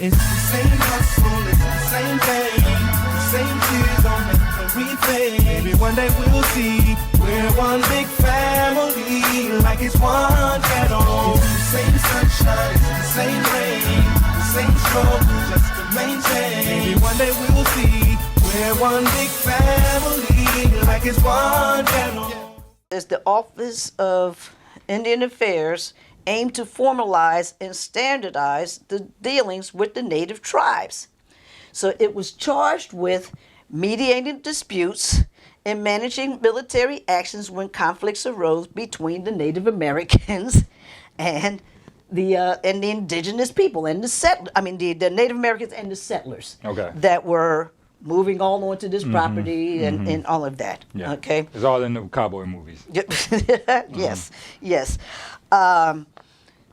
It's the same hustle, it's the same thing. The same tears on everything. Maybe one day we'll see we're one big family, like it's one ghetto. It's the same sunshine, it's the same rain, the same struggle just to maintain. Maybe one day we'll see we're one big family, like it's one ghetto. As the Office of Indian Affairs aimed to formalize and standardize the dealings with the native tribes. So it was charged with mediating disputes and managing military actions when conflicts arose between the Native Americans and the indigenous people and the Native Americans and the settlers that were moving all onto this property and all of that. Yeah. Okay. It's all in the cowboy movies. Yes, yes.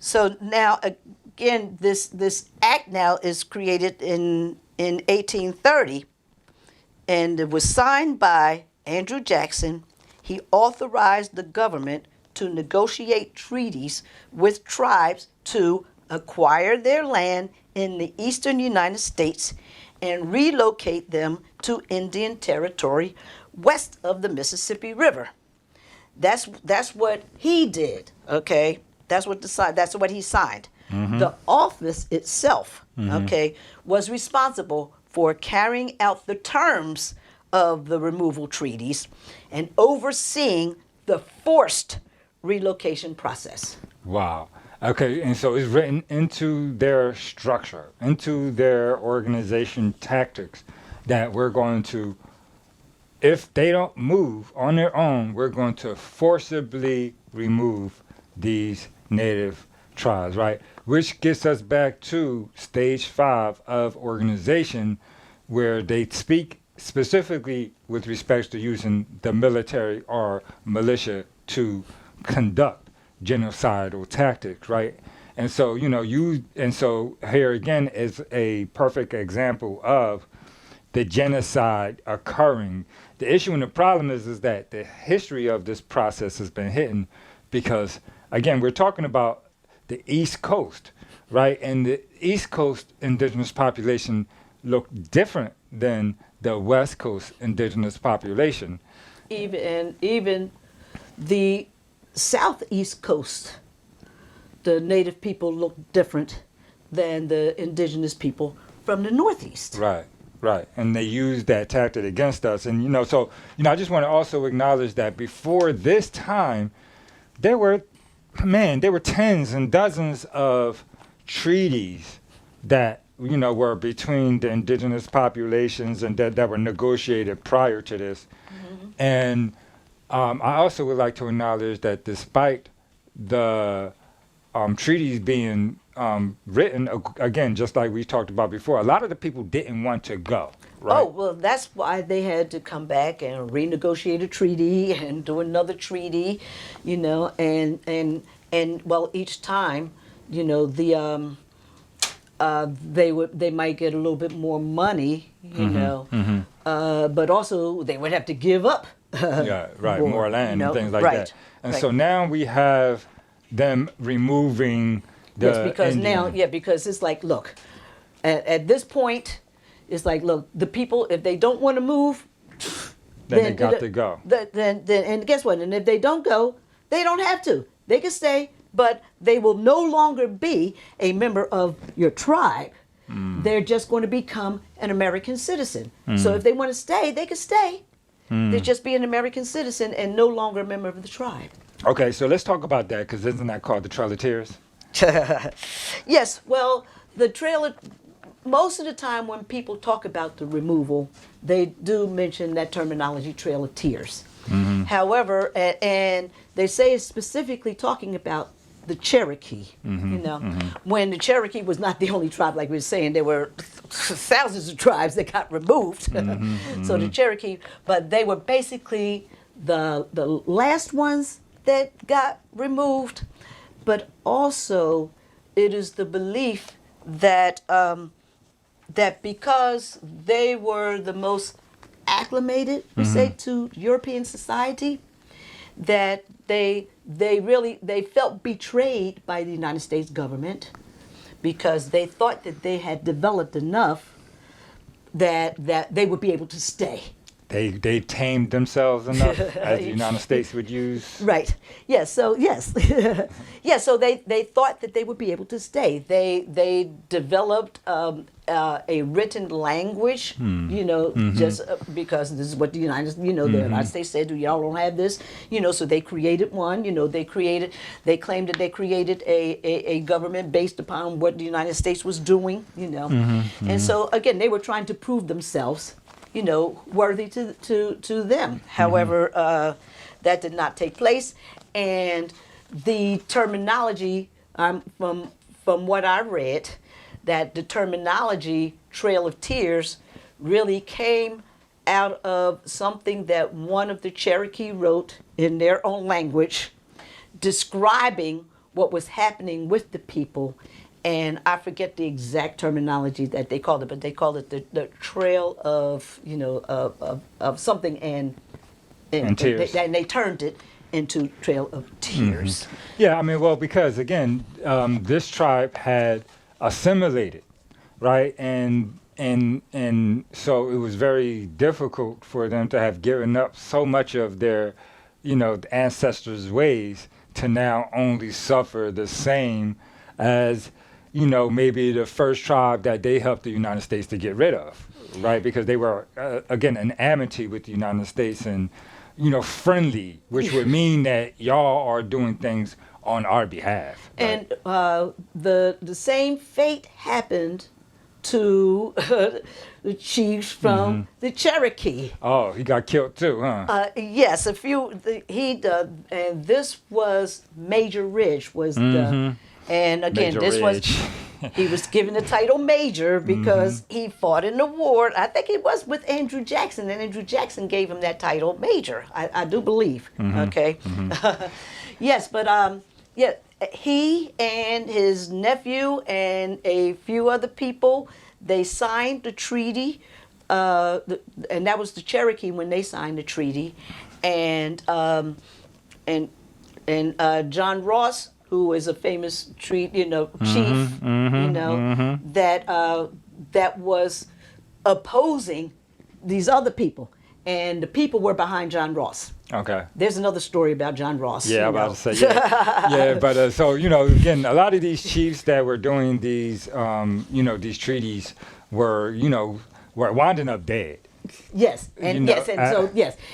So now again, this act now is created in 1830, and it was signed by Andrew Jackson. He authorized the government to negotiate treaties with tribes to acquire their land in the eastern United States and relocate them to Indian territory west of the Mississippi River. That's what he did. Okay, that's what he signed. The office itself, okay, was responsible for carrying out the terms of the removal treaties and overseeing the forced relocation process. Wow. Okay, and so it's written into their structure, into their organization tactics, that we're going to, if they don't move on their own, we're going to forcibly remove these native tribes, right? Which gets us back to stage 5 of organization, where they speak specifically with respect to using the military or militia to conduct genocidal tactics, right? And so, so here again is a perfect example of the genocide occurring. The issue and the problem is that the history of this process has been hidden because, again, we're talking about the East Coast, right? And the East Coast indigenous population looked different than the West Coast indigenous population. Even the Southeast Coast, the native people look different than the indigenous people from the Northeast. Right, right. And they use that tactic against us. And, I just want to also acknowledge that before this time, there were tens and dozens of treaties that, were between the indigenous populations and that were negotiated prior to this. And I also would like to acknowledge that despite the treaties being written, again, just like we talked about before, a lot of the people didn't want to go. Right? Oh, well, that's why they had to come back and renegotiate a treaty and do another treaty, and each time, they might get a little bit more money, but also they would have to give up. More land and things like that. And so now we have them removing the because it's like, look, at this point, it's like, look, the people, if they don't want to move, then they got to go. Then and guess what? And if they don't go, they don't have to. They can stay, but they will no longer be a member of your tribe. They're just going to become an American citizen. So if they want to stay, they can stay. They just be an American citizen and no longer a member of the tribe. Okay, so let's talk about that, because isn't that called the Trail of Tears? Yes, well, the Trail of... Most of the time when people talk about the removal, they do mention that terminology, Trail of Tears. However, and they say it's specifically talking about the Cherokee, when the Cherokee was not the only tribe, like we were saying, there were thousands of tribes that got removed. So the Cherokee, but they were basically the last ones that got removed. But also, it is the belief that that because they were the most acclimated, we say, to European society, that they felt betrayed by the United States government because they thought that they had developed enough that they would be able to stay. They tamed themselves enough, as the United States would use. Right. Yes. So yes. Yeah. So they thought that they would be able to stay. They developed a written language. Just because this is what the the United States said. Y'all don't have this. So they created one. They claimed that they created a government based upon what the United States was doing. And so again, they were trying to prove themselves. Worthy to them. However, that did not take place, and the terminology, from what I read, that the terminology Trail of Tears really came out of something that one of the Cherokee wrote in their own language, describing what was happening with the people. And I forget the exact terminology that they called it, but they called it the trail of, of something, and tears. And they turned it into Trail of Tears. Yeah, I mean, well, because again, this tribe had assimilated, right, and so it was very difficult for them to have given up so much of their, ancestors' ways to now only suffer the same as maybe the first tribe that they helped the United States to get rid of, right? Because they were, again, in amity with the United States and, friendly, which would mean that y'all are doing things on our behalf. Right? And the same fate happened to the chiefs from the Cherokee. Oh, he got killed too, huh? Yes, and this was Major Ridge was the. And again, Major he was given the title Major because he fought in the war. I think it was with Andrew Jackson, and Andrew Jackson gave him that title Major. I do believe. Okay. Yes, but he and his nephew and a few other people, they signed the treaty, and that was the Cherokee when they signed the treaty, and John Ross, who is a famous chief, that was opposing these other people, and the people were behind John Ross. Okay. There's another story about John Ross. Yeah, I'm about to say, yeah. But so, again, a lot of these chiefs that were doing these, these treaties were winding up dead. Yes, and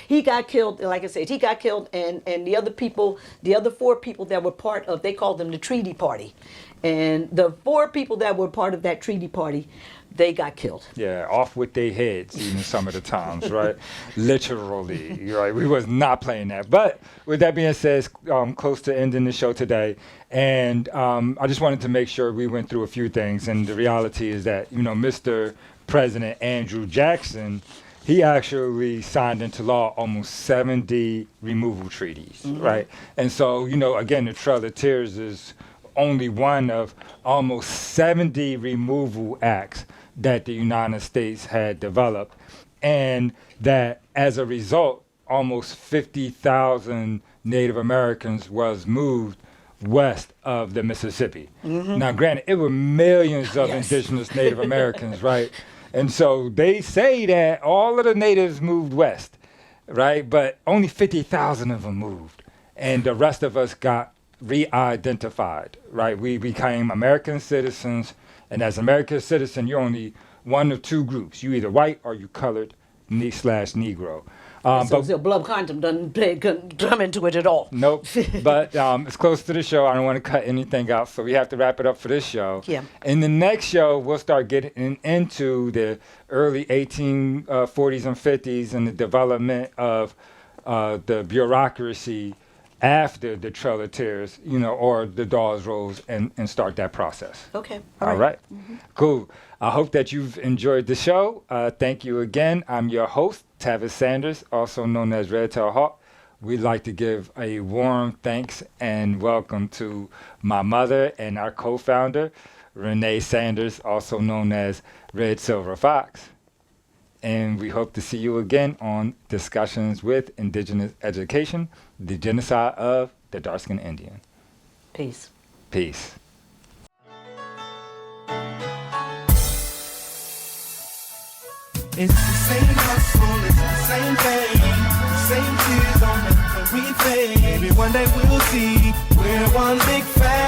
he got killed. Like I said, he got killed, and the other people, the other four people that were part of, they called them the Treaty Party, and the four people that were part of that Treaty Party, they got killed. Yeah, off with their heads, even some of the times, right? Literally, right? We was not playing that. But with that being said, close to ending the show today, and I just wanted to make sure we went through a few things, and the reality is that, Mr. President Andrew Jackson, he actually signed into law almost 70 removal treaties, right? And so, again, the Trail of Tears is only one of almost 70 removal acts that the United States had developed, and that as a result, almost 50,000 Native Americans was moved west of the Mississippi. Now, granted, it were millions of indigenous Native Americans, right? And so they say that all of the natives moved west, right? But only 50,000 of them moved. And the rest of us got re-identified, right? We became American citizens. And as American citizen, you're only one of two groups. You either white or you colored / Negro. So blood quantum doesn't come into it at all. Nope. But it's close to the show. I don't want to cut anything out, so we have to wrap it up for this show. Yeah. In the next show, we'll start getting into the early 1840s and 50s and the development of the bureaucracy after the Trail of Tears, or the Dawes Rolls, and start that process. Okay. All right. Cool. I hope that you've enjoyed the show. Thank you again. I'm your host, Tavis Sanders, also known as Red Tail Hawk. We'd like to give a warm thanks and welcome to my mother and our co-founder, Renee Sanders, also known as Red Silver Fox. And we hope to see you again on Discussions with Indigenous Education, the Genocide of the Dark-Skinned Indian. Peace. Peace. It's the same hustle, it's the same thing. The same tears don't make the refrain. Maybe one day we'll see we're one big family.